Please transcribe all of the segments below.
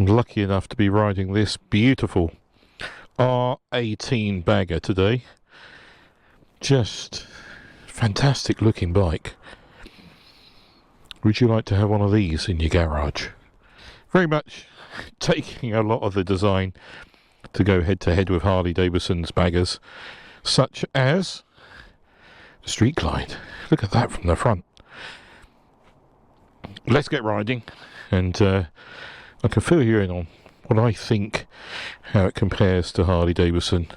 I'm lucky enough to be riding this beautiful R18 Bagger today. Just fantastic looking bike. Would you like to have one of these in your garage? Very much taking a lot of the design to go head to head with Harley Davidson's baggers, such as the Street Glide. Look at that from the front. Let's get riding, and I can fill you in on what I think, how it compares to Harley Davidson.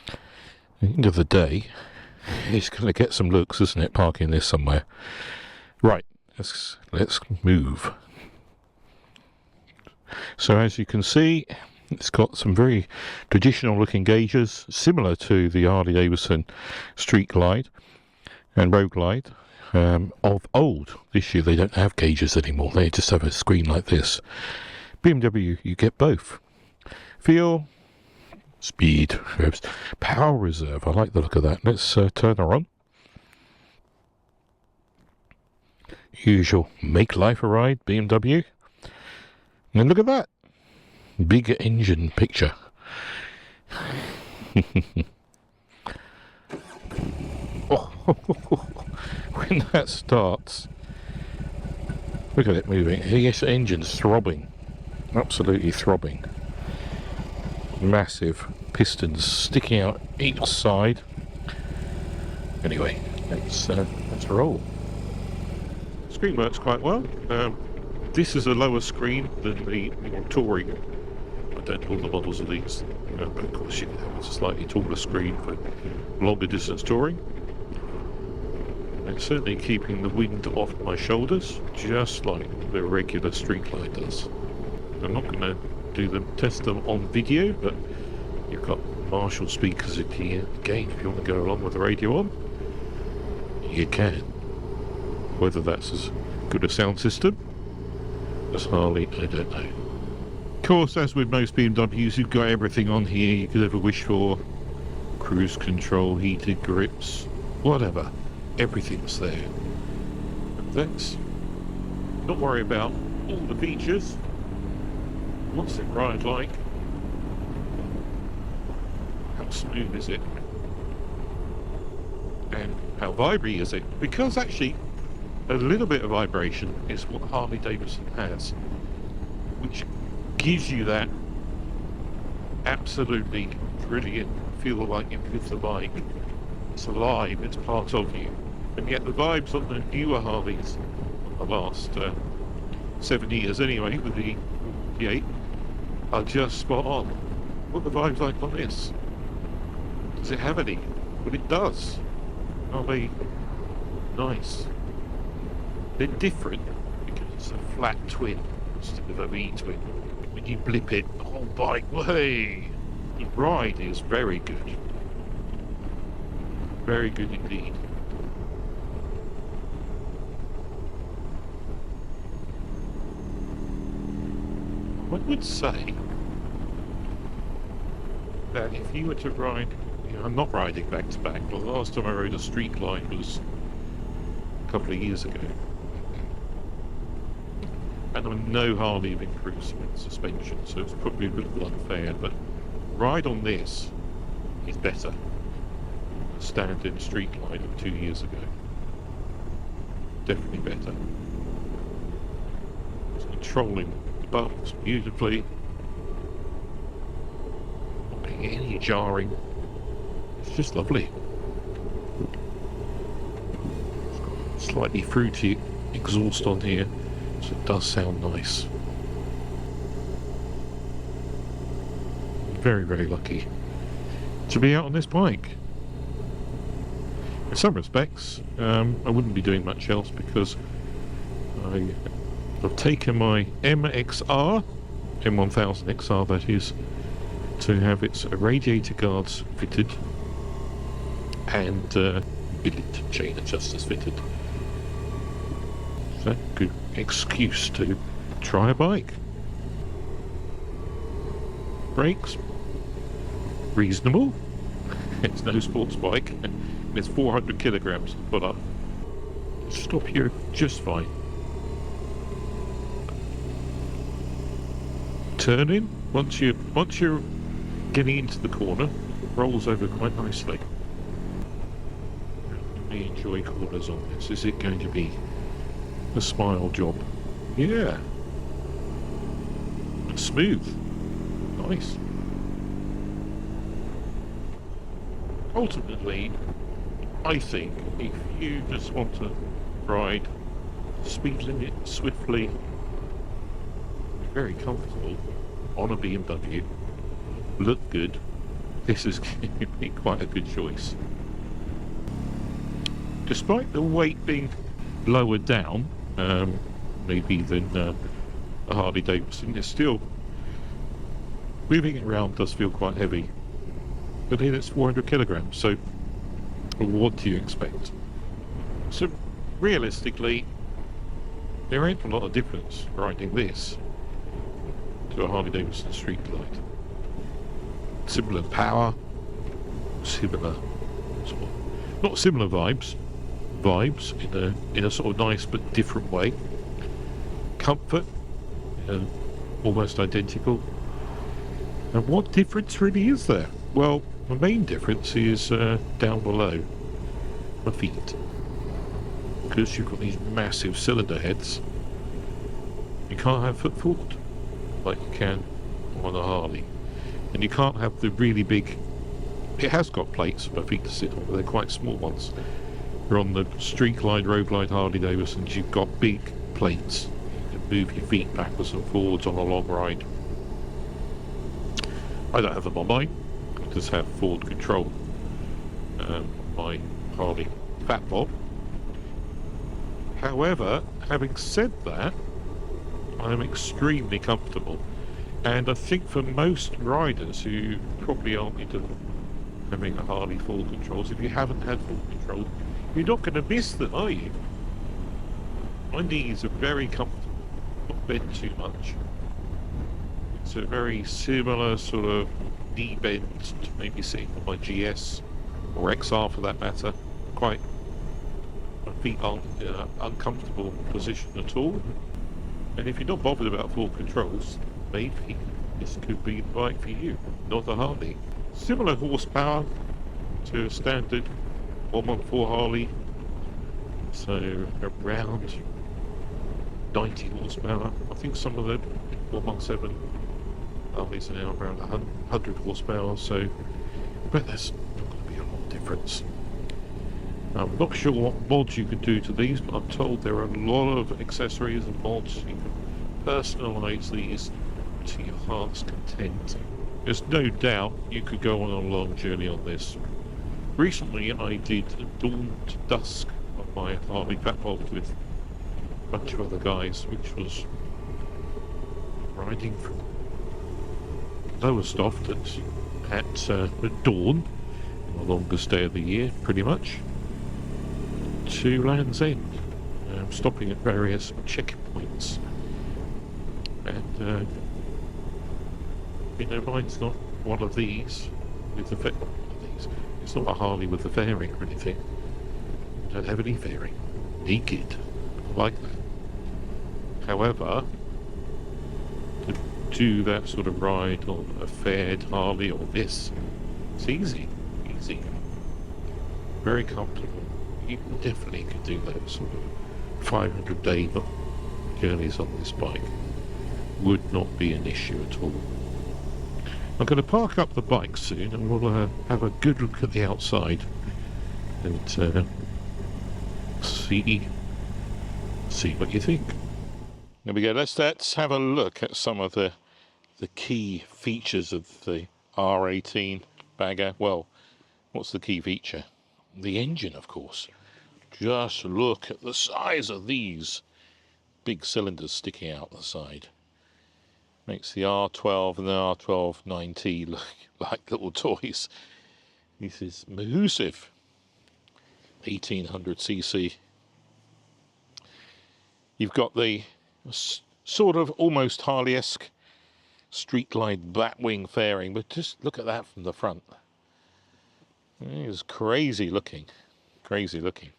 At the end of the day, it's going to get some looks, isn't it, parking this somewhere. Right, let's move. So as you can see, it's got some very traditional looking gauges, similar to the Harley Davidson Street Glide and Road Glide of old. This year they don't have gauges anymore, they just have a screen like this. BMW, you get both. Feel, speed, power reserve. I like the look of that. Let's turn her on. Usual make life a ride BMW. And then look at that. Big engine picture. Oh, when that starts, look at it moving. Yes, engine's throbbing, absolutely throbbing. Massive pistons sticking out each side. Anyway, let's roll. Screen works quite well. This is a lower screen than the touring. I don't know all the models of these, but of course you can have a slightly taller screen for longer distance touring. It's certainly keeping the wind off my shoulders, just like the regular Street Glide does. I'm not going to test them on video, but you've got Marshall speakers in here. Again, if you want to go along with the radio on, you can. Whether that's as good a sound system as Harley, I don't know. Of course, as with most BMWs, you've got everything on here you could ever wish for. Cruise control, heated grips, whatever. Everything's there. And that's not worry about all the features. What's it ride like? How smooth is it? And how vibey is it? Because actually, a little bit of vibration is what Harley Davidson has, which gives you that absolutely brilliant feel like you're with the bike. It's alive, it's part of you. And yet the vibes on the newer Harleys, the last 7 years anyway, with the 8, are just spot on. What are the vibes like on this? Does it have any? Well, it does. Are they nice? They're different because it's a flat twin instead of a V-twin. When you blip it, the whole bike, hey! The ride is very good. Very good indeed. I would say that if you were to ride, I'm not riding back to back, but the last time I rode a Street Glide was a couple of years ago. And I know Harley have improved some suspension, so it's probably a little unfair, but ride on this is better than the standard Street Glide of 2 years ago. Definitely better. It's controlling the buttons beautifully. Not getting any jarring. It's just lovely. It's got slightly fruity exhaust on here, so it does sound nice. Very, very lucky to be out on this bike. In some respects, I wouldn't be doing much else because I've taken my M1000 XR, that is, to have its radiator guards fitted and billet chain adjusters fitted. So, good excuse to try a bike. Brakes, reasonable. It's no sports bike, and it's 400 kilograms to put up. Stop here just fine. turning. Once you're getting into the corner, it rolls over quite nicely. I enjoy corners on this. Is it going to be a smile job? Yeah. Smooth. Nice. Ultimately, I think if you just want to ride speed limit swiftly, very comfortable on a BMW, look good, this is going to be quite a good choice. Despite the weight being lower down, maybe than a Harley Davidson, it's still moving it around does feel quite heavy. But then it's 400 kilograms, so what do you expect? So realistically, there ain't a lot of difference riding this to a Harley Davidson Street Glide. Similar power, similar sort of, not similar vibes in a sort of nice but different way. Comfort, almost identical. And what difference really is there? Well, the main difference is down below my feet. Because you've got these massive cylinder heads, you can't have foot forward like you can on a Harley. And you can't have the really big... It has got plates for feet to sit on, but they're quite small ones. You're on the Street Glide, Road Glide Harley Davidsons, you've got big plates. You can move your feet backwards and forwards on a long ride. I don't have them on mine. I just have forward control. My Harley Fat Bob. However, having said that, I'm extremely comfortable. And I think for most riders who probably aren't into having a Harley full controls, if you haven't had full control, you're not going to miss them, are you? My knees are very comfortable, not bent too much. It's a very similar sort of knee bend to maybe sitting on my GS or XR for that matter. My feet aren't in an uncomfortable position at all. And if you're not bothered about full controls, maybe this could be the bike for you, not a Harley. Similar horsepower to a standard 114 Harley, so around 90 horsepower. I think some of the 117 Harleys are now around 100 horsepower, so but there's not going to be a lot of difference. I'm not sure what mods you can do to these, but I'm told there are a lot of accessories and mods you can personalise these to your heart's content. There's no doubt you could go on a long journey on this. Recently I did dawn to dusk on my Harley Fat Bob with a bunch of other guys, which was riding from Lowestoft at dawn, the longest day of the year pretty much, to Land's End, stopping at various checkpoints. And you know, mine's not one of these with the it's not a Harley with the fairing or anything. I don't have any fairing. Naked. I like that. However, to do that sort of ride on a faired Harley or this, it's easy. Very comfortable. You definitely could do that sort of 500-day journeys on this bike. Would not be an issue at all. I'm going to park up the bike soon and we'll have a good look at the outside and see what you think. There we go. Let's have a look at some of the key features of the R18 Bagger. Well, what's the key feature? The engine, of course. Just look at the size of these big cylinders sticking out the side. Makes the R12 and the R12 9T look like little toys. This is massive. 1800cc. You've got the sort of almost Harley-esque Street Glide batwing fairing, but just look at that from the front. It is crazy looking. Crazy looking.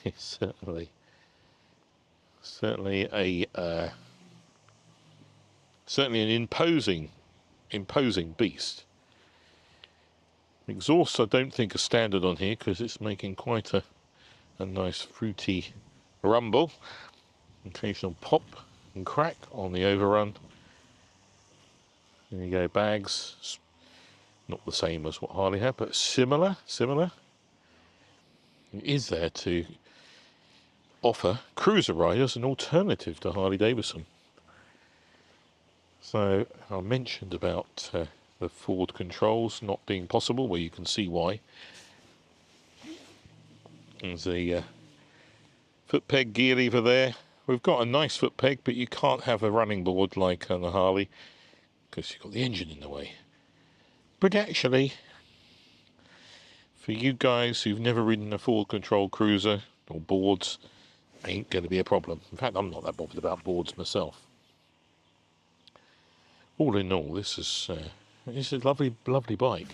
It's certainly a Certainly an imposing beast. Exhaust I don't think are standard on here because it's making quite a nice fruity rumble. Occasional pop and crack on the overrun. There you go, bags. Not the same as what Harley had, but similar. It is there to offer cruiser riders an alternative to Harley Davidson. So I mentioned about the forward controls not being possible, well, you can see why. There's a foot peg gear lever there. We've got a nice foot peg, but you can't have a running board like on the Harley because you've got the engine in the way. But actually, for you guys who've never ridden a forward control cruiser or boards, ain't going to be a problem. In fact, I'm not that bothered about boards myself. All in all, this is a lovely bike.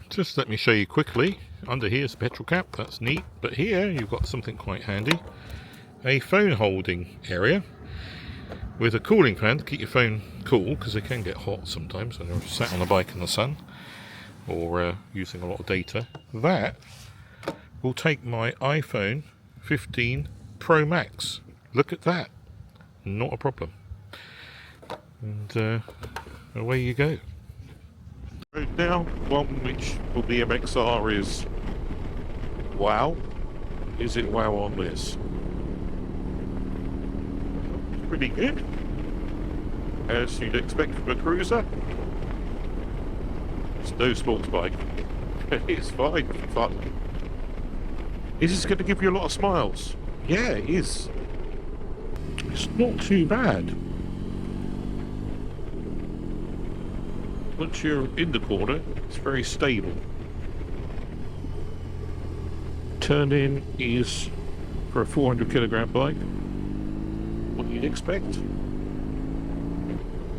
Just let me show you quickly. Under here is a petrol cap, that's neat. But here you've got something quite handy. A phone holding area with a cooling fan to keep your phone cool, because they can get hot sometimes when you're sat on a bike in the sun or using a lot of data. That will take my iPhone 15 Pro Max. Look at that. Not a problem. And away you go. Now, one which will be MXR is wow. Is it wow on this? Pretty good, as you'd expect from a cruiser. It's no sports bike. It's fine, fun. Is this going to give you a lot of smiles? Yeah, it is. It's not too bad. Once you're in the corner, it's very stable. Turn in is, for a 400 kilogram bike, what you'd expect.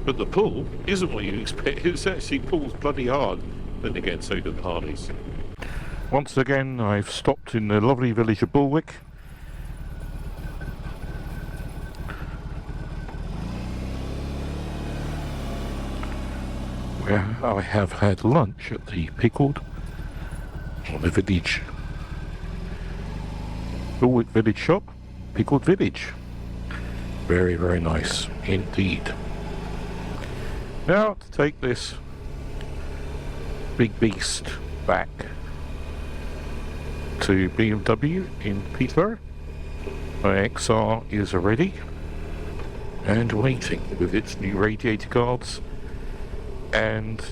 But the pull isn't what you expect. It actually pulls bloody hard. Then again, so do the Harleys. Once again, I've stopped in the lovely village of Bulwick. Where I have had lunch at the Pickled, or the village, Bulwick Village shop, Pickled Village. Very, very nice indeed. Now to take this big beast back to BMW in Peterborough. My XR is ready and waiting with its new radiator guards and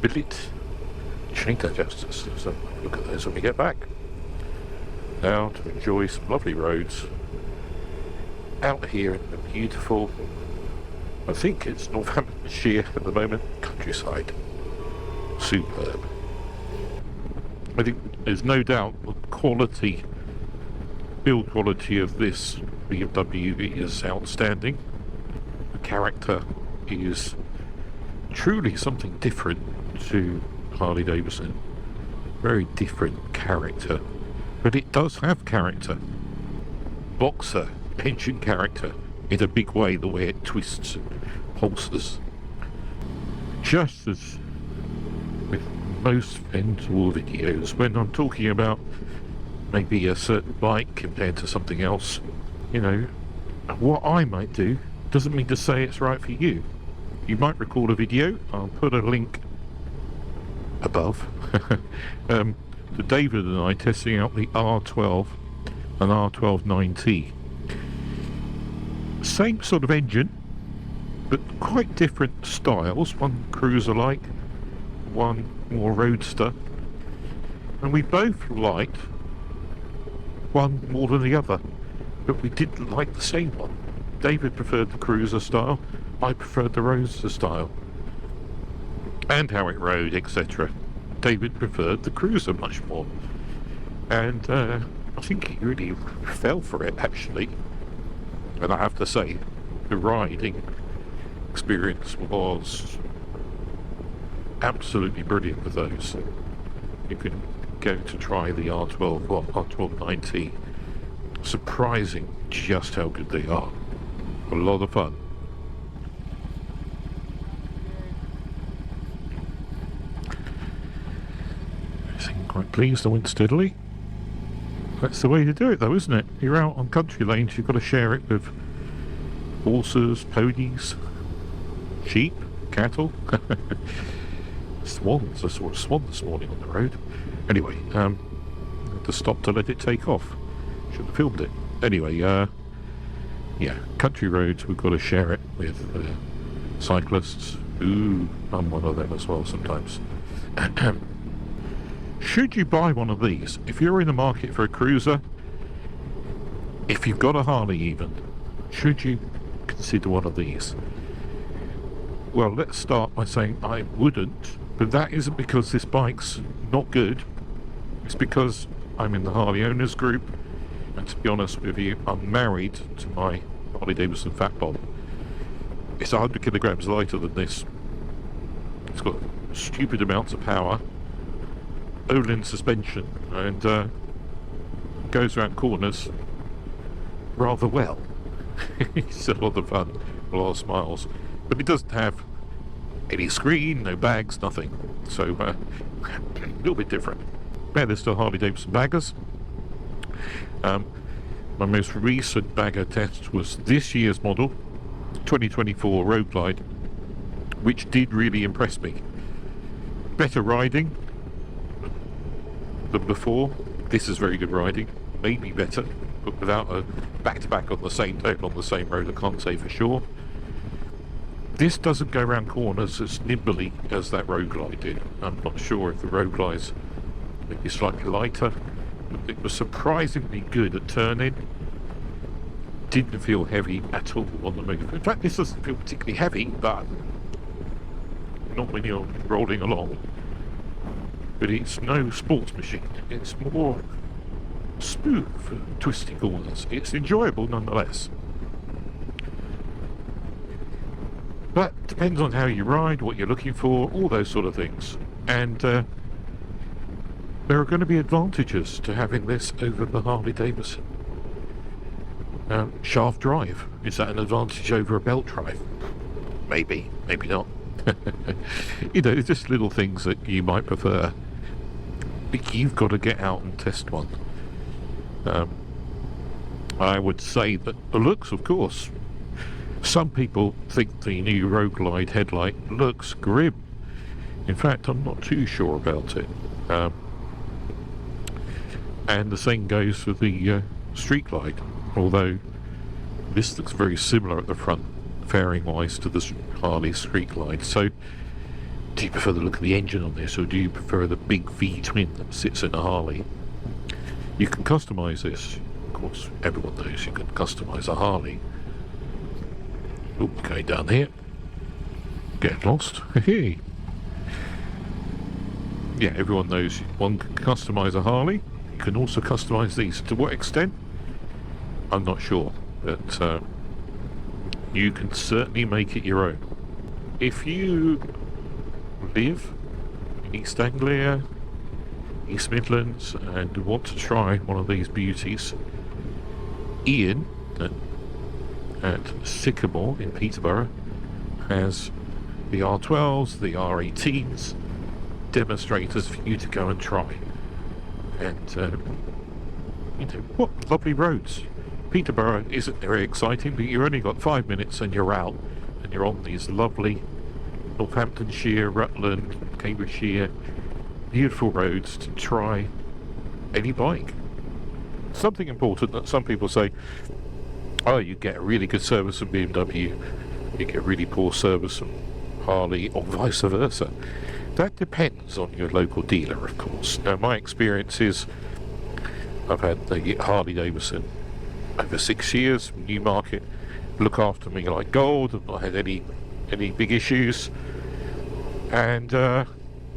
billet chain adjusters. So look at those when we get back. Now to enjoy some lovely roads out here in the beautiful, I think it's Northamptonshire at the moment, countryside. Superb. I think there's no doubt the quality, build quality of this BMW is outstanding. The character is truly something different to Harley Davidson. Very different character, but it does have character. Boxer engine character in a big way, the way it twists and pulses. Just as with most end-to-all videos, when I'm talking about maybe a certain bike compared to something else, you know, what I might do doesn't mean to say it's right for you. You might record a video, I'll put a link above, to David and I testing out the R12 and R12 9T. Same sort of engine, but quite different styles. One cruiser-like, one more roadster. And we both liked one more than the other, but we didn't like the same one. David preferred the cruiser style, I preferred the roadster style. And how it rode, etc. David preferred the cruiser much more. And I think he really fell for it, actually. And I have to say, the riding experience was absolutely brilliant with those. You can go to try the R12 or R12 9T. Surprising just how good they are. A lot of fun. I'm quite pleased I went steadily. That's the way to do it though, isn't it? You're out on country lanes, you've got to share it with horses, ponies, sheep, cattle. Swans. I saw a swan this morning on the road. Anyway, I had to stop to let it take off. Should have filmed it. Anyway, yeah, country roads, we've got to share it with cyclists. Ooh, I'm one of them as well sometimes. Should you buy one of these, if you're in the market for a cruiser, if you've got a Harley even, should you consider one of these? Well, let's start by saying I wouldn't, but that isn't because this bike's not good. It's because I'm in the Harley owners group, and to be honest with you, I'm married to my Harley Davidson Fat Bob. It's 100 kilograms lighter than this. It's got stupid amounts of power, Olin suspension, and goes around corners rather well. It's a lot of fun, a lot of smiles, but it doesn't have any screen, no bags, nothing, so a little bit different. Yeah, there's still Harley Davidson baggers. My most recent bagger test was this year's model, 2024 Road Glide, which did really impress me. Better riding than before. This is very good riding, maybe better, but without a back-to-back on the same day on the same road, I can't say for sure. This doesn't go around corners as nimbly as that Road Glide did. I'm not sure if the Road Glide's maybe slightly lighter. It was surprisingly good at turning. Didn't feel heavy at all on the move. In fact, this doesn't feel particularly heavy, but not when you're rolling along. But it's no sports machine. It's more smooth, twisting corners. It's enjoyable nonetheless. But depends on how you ride, what you're looking for, all those sort of things. And there are going to be advantages to having this over the Harley Davidson. Shaft drive, is that an advantage over a belt drive? Maybe, maybe not. You know, it's just little things that you might prefer. But you've got to get out and test one. I would say that the looks, of course. Some people think the new Road Glide headlight looks grim. In fact, I'm not too sure about it. And the same goes for the Street Glide, although this looks very similar at the front, fairing wise, to the Harley Street Glide. So, do you prefer the look of the engine on this, or do you prefer the big V-twin that sits in a Harley? You can customise this. Of course, everyone knows you can customise a Harley. Oh, going down here. Get lost. Hey. yeah, everyone knows one can customise a Harley. You can also customise these. To what extent? I'm not sure, but you can certainly make it your own. If you live in East Anglia, East Midlands, and want to try one of these beauties, Ian at Sycamore in Peterborough has the R12s, the R18s, demonstrators for you to go and try. And you know, what lovely roads. Peterborough isn't very exciting, but you've only got 5 minutes and you're out, and you're on these lovely Northamptonshire, Rutland, Cambridgeshire, beautiful roads to try any bike. Something important that some people say, oh, you get a really good service from BMW, you get really poor service from Harley, or vice versa. That depends on your local dealer, of course. Now, my experience is I've had the Harley Davidson over 6 years, Newmarket, look after me like gold. I've not had any big issues, and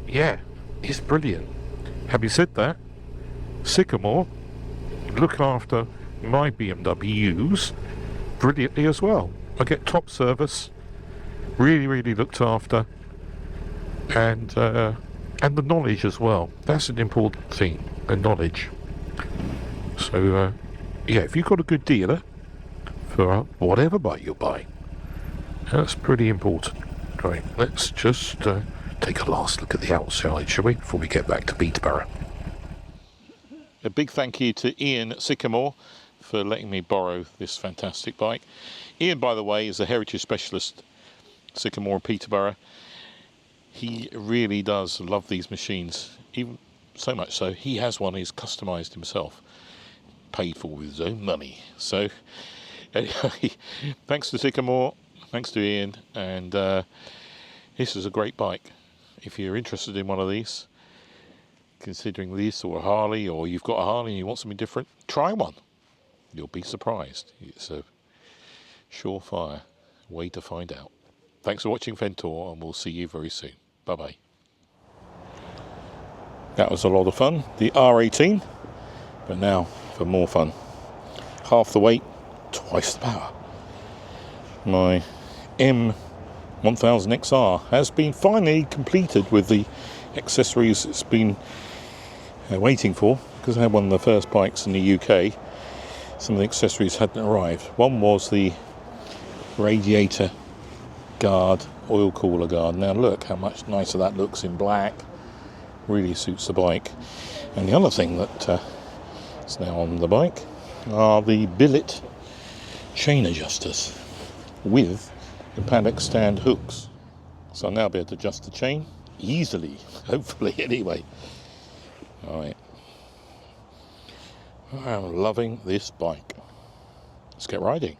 yeah, it's brilliant. Having said that, Sycamore look after my BMWs brilliantly as well. I get top service, really looked after, and the knowledge as well. That's an important thing, the knowledge. So yeah, if you've got a good dealer for whatever bike you're buying, that's pretty important. Right, let's just take a last look at the outside, shall we, before we get back to Peterborough. A big thank you to Ian at Sycamore for letting me borrow this fantastic bike. Ian, by the way, is a heritage specialist, Sycamore in Peterborough. He really does love these machines, even so much so he has one he's customised himself, paid for with his own money. So anyway, thanks to Sycamore, thanks to Ian, and this is a great bike. If you're interested in one of these, considering this or a Harley, or you've got a Harley and you want something different, try one. You'll be surprised. It's a surefire way to find out. Thanks for watching Ventor, and we'll see you very soon. Bye bye. That was a lot of fun, the R18, but now for more fun. Half the weight, twice the power. My M1000 XR has been finally completed with the accessories it's been waiting for, because I had one of the first bikes in the UK. Some of the accessories hadn't arrived. One was the radiator guard, oil cooler guard. Now look how much nicer that looks in black. Really suits the bike. And the other thing that is now on the bike are the billet chain adjusters with the paddock stand hooks. So I'll now be able to adjust the chain easily, hopefully anyway. Alright. I'm loving this bike. Let's get riding.